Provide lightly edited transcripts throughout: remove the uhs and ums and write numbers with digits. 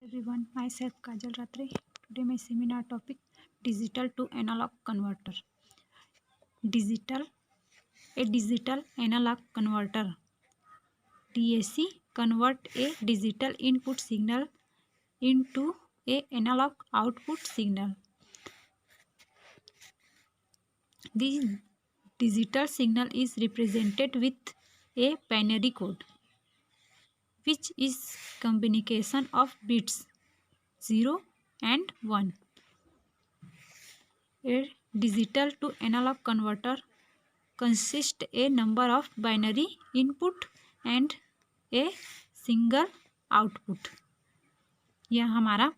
Everyone, myself Kajal Ratre. Today my seminar topic digital to analog converter. Digital, a digital analog converter. DAC convert a digital input signal into a analog output signal. The digital signal is represented with a binary code, which is combination of bits 0 and 1. A digital to analog converter consists a number of binary input and a single output. यह हमारा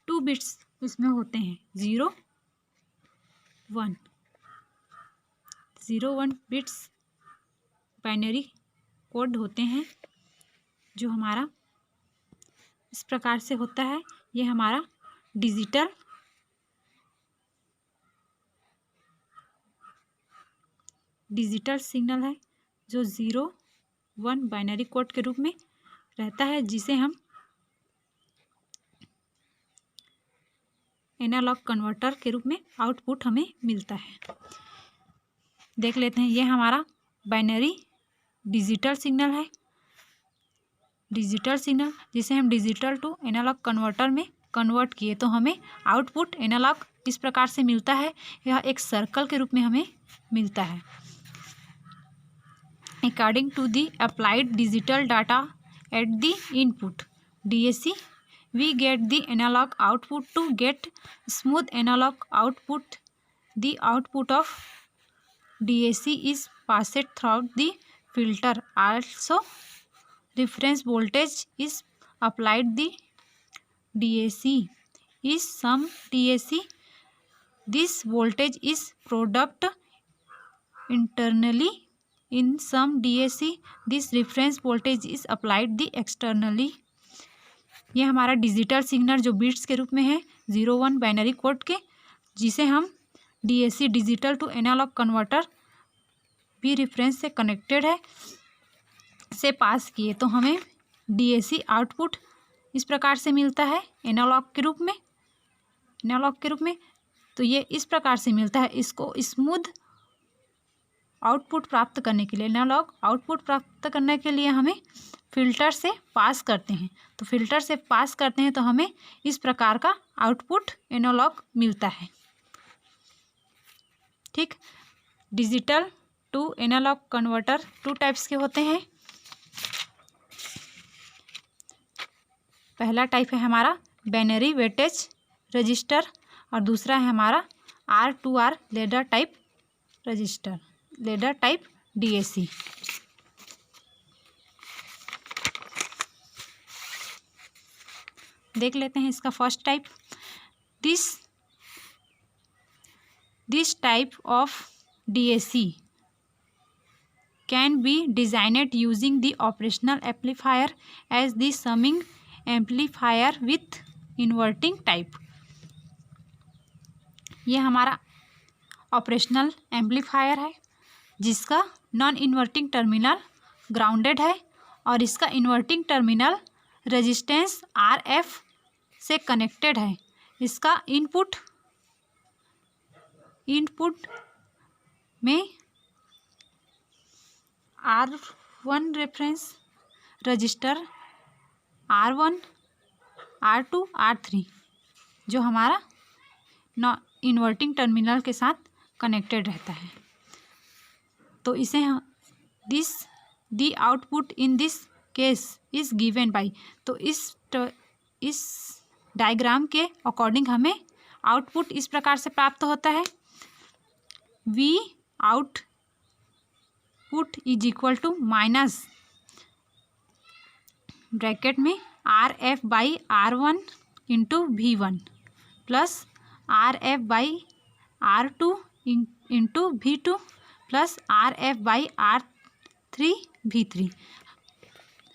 2 bits इसमें होते हैं 0 1 0 1 bits binary code होते हैं जो हमारा इस प्रकार से होता है। यह हमारा डिजिटल सिग्नल है जो 0 1 बाइनरी कोड के रूप में रहता है, जिसे हम एनालॉग कन्वर्टर के रूप में आउटपुट हमें मिलता है। देख लेते हैं, यह हमारा बाइनरी डिजिटल सिग्नल है। डिजिटल सिग्नल जिसे हम डिजिटल टू एनालॉग कन्वर्टर में कन्वर्ट किए तो हमें आउटपुट एनालॉग इस प्रकार से मिलता है। यह एक सर्कल के रूप में हमें मिलता है। According to the applied digital data at the input DAC, we get the analog output. To get smooth analog output, the output of DAC is passed through the filter. Also, reference voltage is applied. The DAC is some DAC. This voltage is product internally. In some DAC, this reference voltage is applied the externally. यह हमारा digital signal जो bits के रूप में है 0 1 binary code के, जिसे हम DAC digital to analogue converter भी रेफरेंस से कनेक्टेड है से पास किए तो हमें DAC आउटपुट इस प्रकार से मिलता है एनालॉग के रूप में। तो ये इस प्रकार से मिलता है। इसको स्मूथ आउटपुट प्राप्त करने के लिए, एनालॉग आउटपुट प्राप्त करने के लिए हमें फिल्टर से पास करते हैं। तो फिल्टर से पास करते हैं तो हमें इस प्रकार का आउटपुट एनालॉग मिलता है। ठीक, digital to analogue converter 2 types के होते हैं। पहला टाइप है हमारा बाइनरी वेटेज रजिस्टर और दूसरा है हमारा R2R ladder type resistor, ladder type DAC। देख लेते हैं इसका first type. This type of DAC can be designed using the operational amplifier as the summing amplifier with inverting type. यह हमारा ऑपरेशनल एम्पलीफायर है जिसका नॉन इन्वर्टिंग टर्मिनल ग्राउंडेड है और इसका इन्वर्टिंग टर्मिनल रेजिस्टेंस RF से कनेक्टेड है। इसका इनपुट में R1 reference register R1 R2 R3 जो हमारा नॉन इन्वर्टिंग टर्मिनल के साथ कनेक्टेड रहता है। तो इसे the output in this case is given by, तो इस डायग्राम के अकॉर्डिंग हमें आउटपुट इस प्रकार से प्राप्त होता है। V output is equal to minus bracket में RF by R1 into V1 plus RF by R2 into V2 plus RF by R3 V3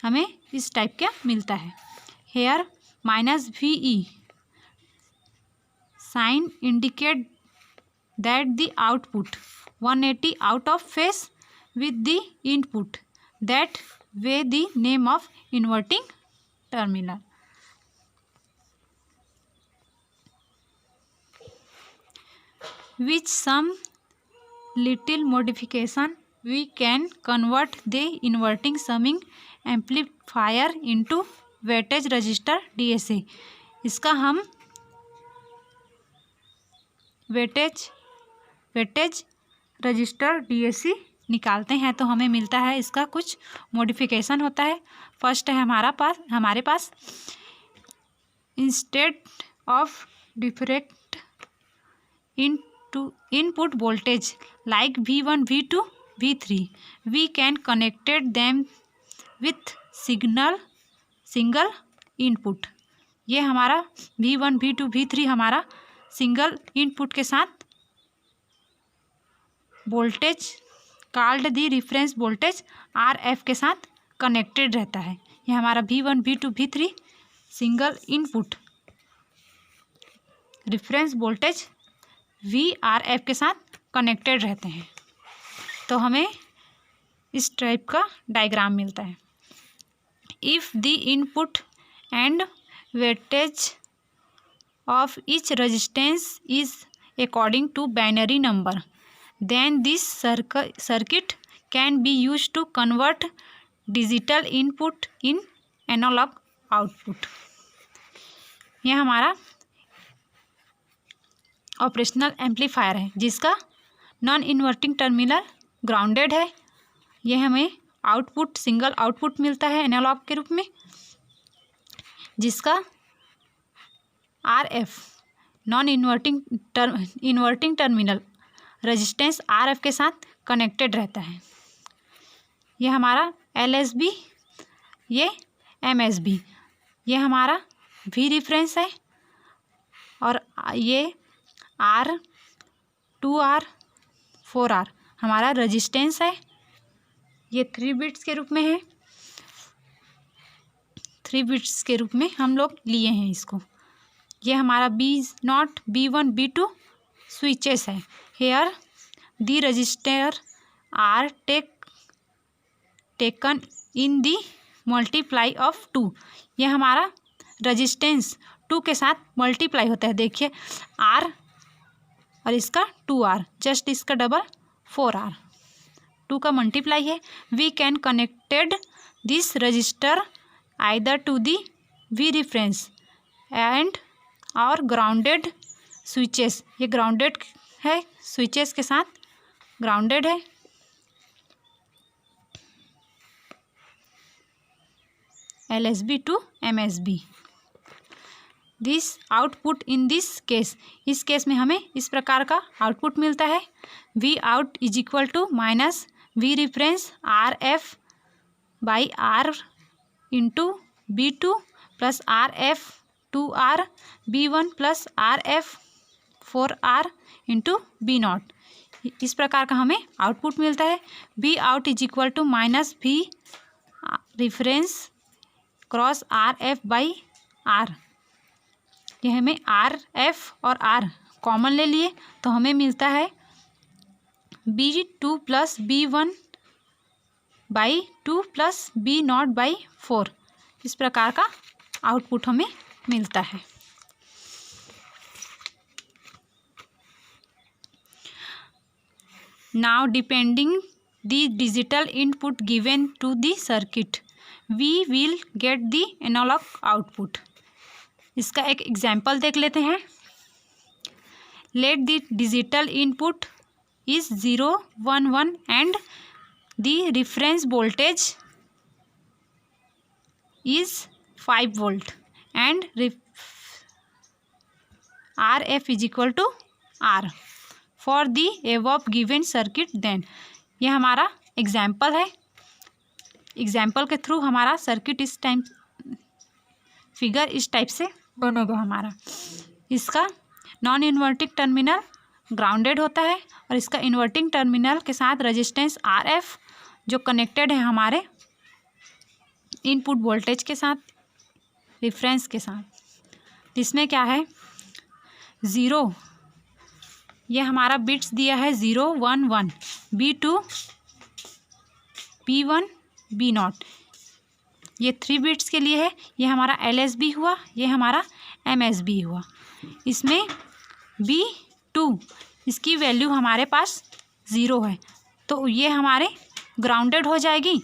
हमें इस टाइप का मिलता है। Here minus VE sign indicate that the output 180 out of phase with the input, that way the name of inverting terminal. With some little modification we can convert the inverting summing amplifier into weightage register DSA. इसका हम weightage register DAC निकालते हैं तो हमें मिलता है, इसका कुछ मॉडिफिकेशन होता है। फर्स्ट है हमारे पास instead of different input voltage like V1 V2 V3 we can connected them with single input. ये हमारा V1 V2 V3 हमारा सिंगल इनपुट के साथ voltage called the reference voltage RF के साथ कनेक्टेड रहता है। ये हमारा V1 V2 V3 single input reference voltage VRF के साथ कनेक्टेड रहते हैं। तो हमें इस टाइप का डायग्राम मिलता है। If the input and weightage of each resistance is according to binary number, then this circuit can be used to convert digital input in analog output. यह हमारा ऑपरेशनल एम्पलीफायर है जिसका नॉन इन्वर्टिंग टर्मिनल ग्राउंडेड है। यह हमें output single output मिलता है analogue के रूप में, जिसका RF non inverting terminal resistance RF के साथ कनेक्टेड रहता है। यह हमारा LSB, ये MSB, ये हमारा V रिफरेंस है और ये R 2R 4R हमारा रेजिस्टेंस है। ये 3 बिट्स के रूप में है, 3 बिट्स के रूप में हम लोग लिए हैं इसको। ये हमारा B0 B1 B2 स्विचेस है। Here the resistor are taken in the multiply of 2। ये हमारा रजिस्टेंस 2 के साथ मल्टीप्लाई होता है। देखिए R और इसका 2R, जस्ट इसका डबल 4R, 2 का मल्टीप्लाई है। We can connected this resistor either to the V reference and और ग्राउंडेड स्विचेस। ये ग्राउंडेड है, स्विचेस के साथ ग्राउंडेड है। LSB to MSB। This output in this case, इस केस में हमें इस प्रकार का आउटपुट मिलता है। V out is equal to minus V reference RF by R into B2 plus RF 2R B1 plus RF 4R into B0। इस प्रकार का हमें आउटपुट मिलता है। V out is equal to minus V reference cross RF by R। यह हमें RF और R common ले लिए तो हमें मिलता है B2 plus B1 by 2 plus B0 by 4। इस प्रकार का आउटपुट हमें मिलता है। Now depending the digital input given to the circuit, we will get the analog output. इसका एक एग्जाम्पल देख लेते हैं। Let the digital input is 0 1 1 and the reference voltage is 5 volt and RF is equal to R for the above given circuit then। यह हमारा example है। Example के through हमारा सर्किट इस टाइम फिगर इस टाइप से बनेगा हमारा। इसका नॉन इन्वर्टिंग टर्मिनल ग्राउंडेड होता है और इसका इन्वर्टिंग टर्मिनल के साथ रेजिस्टेंस RF जो कनेक्टेड है हमारे इनपुट वोल्टेज के साथ, रिफरेंस के साथ। इसमें क्या है 0, ये हमारा बिट्स दिया है 0 1 1 B2 B1 B0। ये 3 बिट्स के लिए है, ये हमारा LSB हुआ, ये हमारा MSB हुआ। इसमें B2 इसकी वैल्यू हमारे पास 0 है, तो ये हमारे ग्राउंडेड हो जाएगी।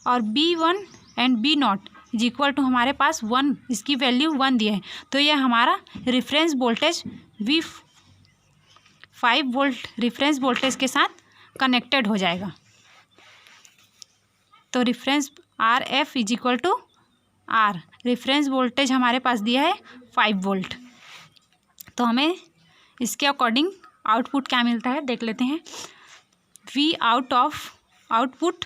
और B1 and B0 is equal to हमारे पास 1, इसकी वैल्यू 1 दिया है, तो ये हमारा reference voltage V5 volt reference voltage के साथ कनेक्टेड हो जाएगा। तो reference RF is equal to R, reference voltage हमारे पास दिया है 5 वोल्ट। तो हमें इसके अकॉर्डिंग आउटपुट क्या मिलता है देख लेते हैं। V out of output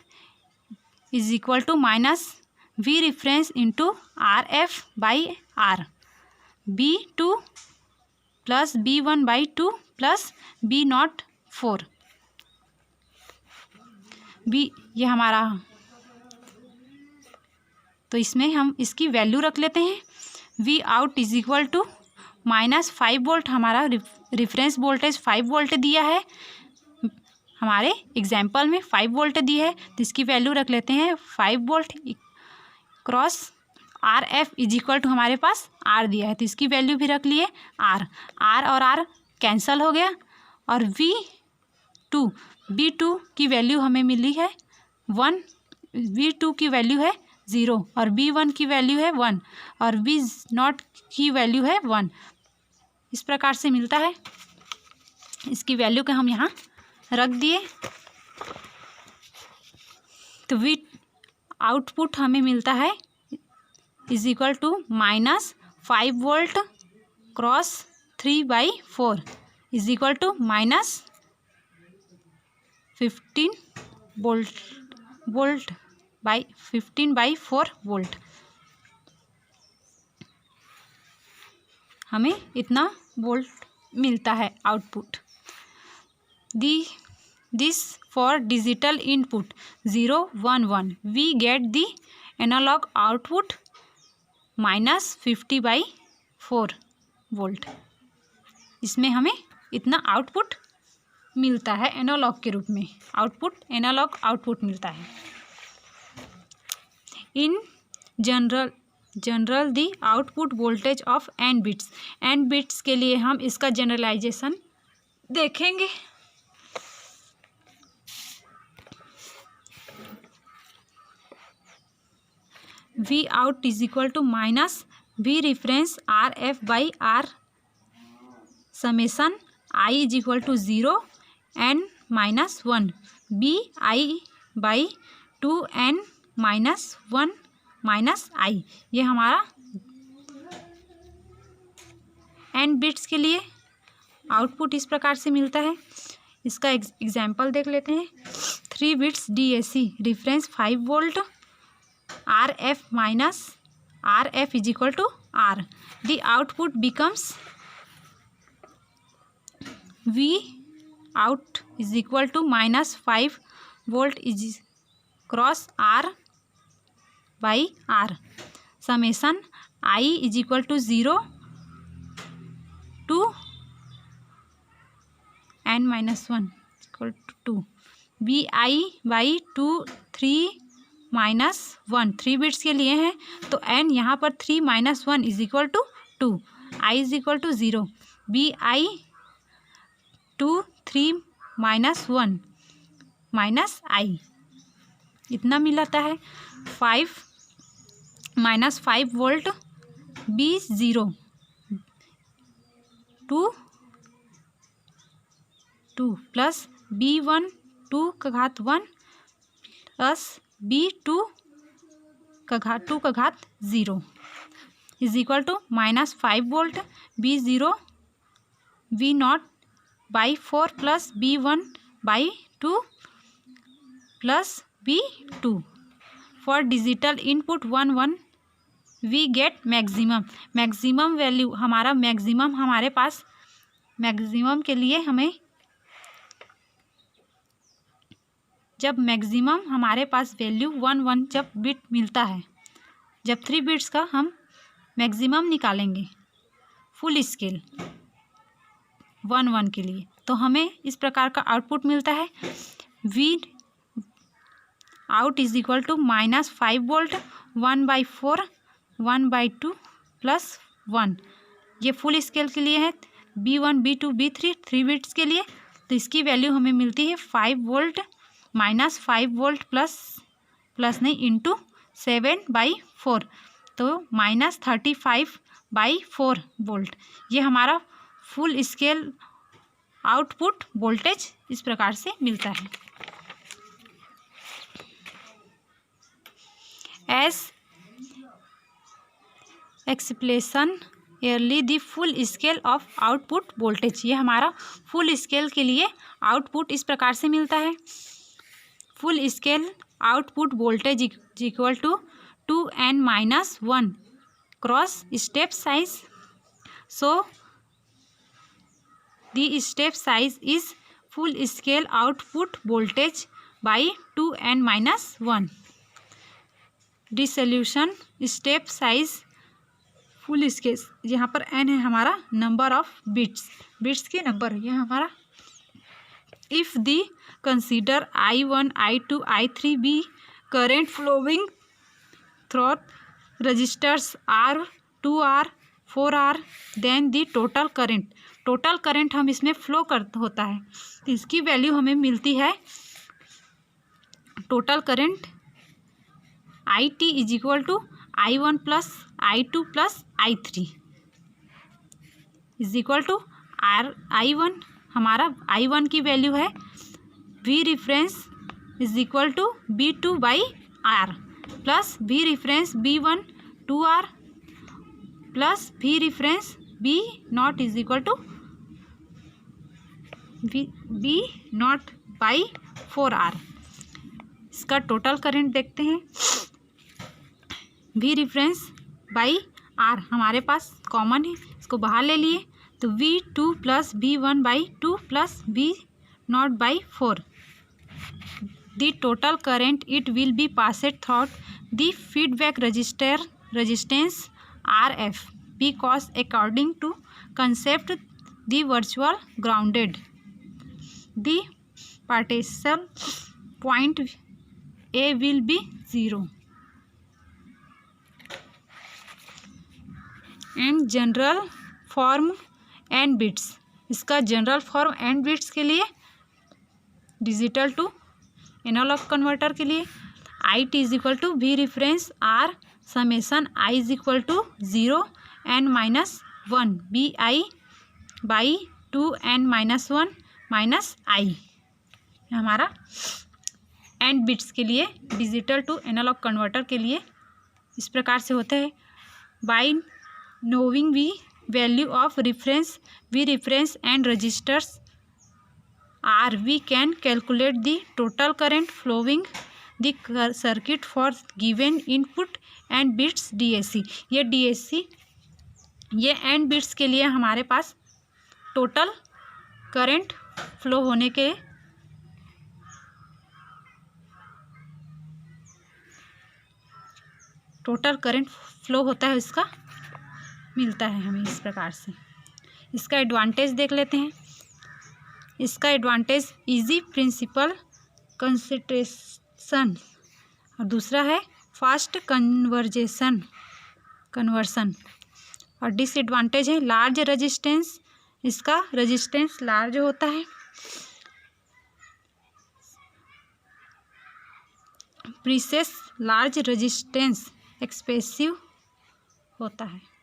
is equal to minus V reference into RF by R, B2 plus B1 by 2 plus B0 4, B ये हमारा, तो इसमें हम इसकी वैल्यू रख लेते हैं। V out is equal to minus 5 volt, हमारा रेफरेंस वोल्टेज 5 वोल्ट दिया है, हमारे एग्जाम्पल में 5 वोल्ट दी है, तो इसकी वैल्यू रख लेते हैं 5 volt cross RF is equal to हमारे पास R दिया है, तो इसकी वैल्यू भी रख लिए R और R कैंसल हो गया। और B2 की वैल्यू हमें मिली है 1, B2 की वैल्यू है 0 और B1 की वैल्यू है 1 और B0 की वैल्यू है 1। इस प्रकार से मिलता है। इसकी वैल्यू के हम यहाँ रख दिए, तो V आउटपुट हमें मिलता है is equal to minus 5 volt cross 3/4 is equal to minus 15 volt by 15/4 volt. हमें इतना वोल्ट मिलता है output. This for digital input 0, 1, 1 we get the analog output minus 50/4 volt. इसमें हमें इतना आउटपुट मिलता है एनालॉग के रूप में, एनालॉग आउटपुट मिलता है। In general the output voltage of n bits, n bits के लिए हम इसका जनरलाइजेशन देखेंगे। V out is equal to minus V reference RF by R summation I is equal to 0 n minus 1 BI by 2n minus 1 minus I। ये हमारा n bits के लिए output इस प्रकार से मिलता है। इसका एग्जाम्पल देख लेते हैं। 3 bits DAC reference 5 volt RF minus RF is equal to R. The output becomes V out is equal to minus 5 volt is cross R by R. Summation I is equal to 0 to n minus 1 equal to 2. BI by 2 3 minus 1 3 bits के लिए हैं, तो n यहाँ पर 3 minus 1 is equal to 2, I is equal to 0, BI 2 3 minus 1 minus I इतना मिलाता है। 5 minus 5 volt B0 2 plus B1 2 का घात 1 प्लस B2 का घात 2 का घात 0 is equal to minus 5 volt B0 V0 by 4 plus B1 by 2 plus B2। For digital input 1, 1 we get maximum value, हमारा मैक्सिमम हमारे पास मैक्सिमम के लिए हमें जब मैक्सिमम हमारे पास वैल्यू 1, 1 जब बिट मिलता है, जब 3 बिट्स का हम मैक्सिमम निकालेंगे फुल स्केल 1, 1 के लिए, तो हमें इस प्रकार का आउटपुट मिलता है। V out is equal to -5 volt, 1/4, 1/2 + 1। ये फुल स्केल के लिए है। B1, B2, B3 3 बिट्स के लिए, तो इसकी वैल्यू हमें मिलती है 5 वोल्ट -5 वोल्ट प्लस नहीं इंटू 7/4, तो -35/4 वोल्ट। ये हमारा फुल स्केल आउटपुट वोल्टेज इस प्रकार से मिलता है। S expression early the full scale of output voltage. ये हमारा फुल स्केल के लिए आउटपुट इस प्रकार से मिलता है। Full scale output voltage equal to 2n-1 cross step size. So the step size is full scale output voltage by 2n-1। Resolution step size full scale, यहाँ पर n है हमारा नंबर ऑफ बिट्स के नंबर है ये हमारा। If the consider I1, I2, I3 be current flowing through resistors R, 2R, 4R, then the total current हम इसमें फ्लो होता है, तो इसकी वैल्यू हमें मिलती है total current IT is equal to I1 + I2 + I3 is equal to I1। हमारा I1 की वैल्यू है V reference is equal to B2/R plus V reference B1 2R plus V reference B0 is equal to B0/4R। इसका total current देखते हैं। V reference by R हमारे पास common है, इसको बाहर ले लिए, तो V2 + B1/2 + B0/4। The total current it will be passed through the feedback resistance RF because according to concept the virtual grounded the partition point A will be 0 and general form N bits. इसका general form N bits के लिए, digital to analogue converter के लिए IT is equal to V reference R summation I is equal to 0n-1 BI/2n-1 -I। हमारा N bits के लिए, digital to analogue converter के लिए इस प्रकार से होता है। By knowing the value of reference V reference and resistors R, we can calculate the total current flowing the circuit for given input and bits DAC। ये DAC ये and bits के लिए हमारे पास टोटल करंट फ्लो होने के total current flow होता है, इसका मिलता है हमें इस प्रकार से। इसका एडवांटेज देख लेते हैं। इसका एडवांटेज इजी प्रिंसिपल कंसिडरेशन और दूसरा है फास्ट कन्वर्सन। और डिसएडवांटेज है लार्ज रेजिस्टेंस, इसका रेजिस्टेंस लार्ज होता है। प्रीसेस लार्ज रेजिस्टेंस एक्सपेंसिव होता है।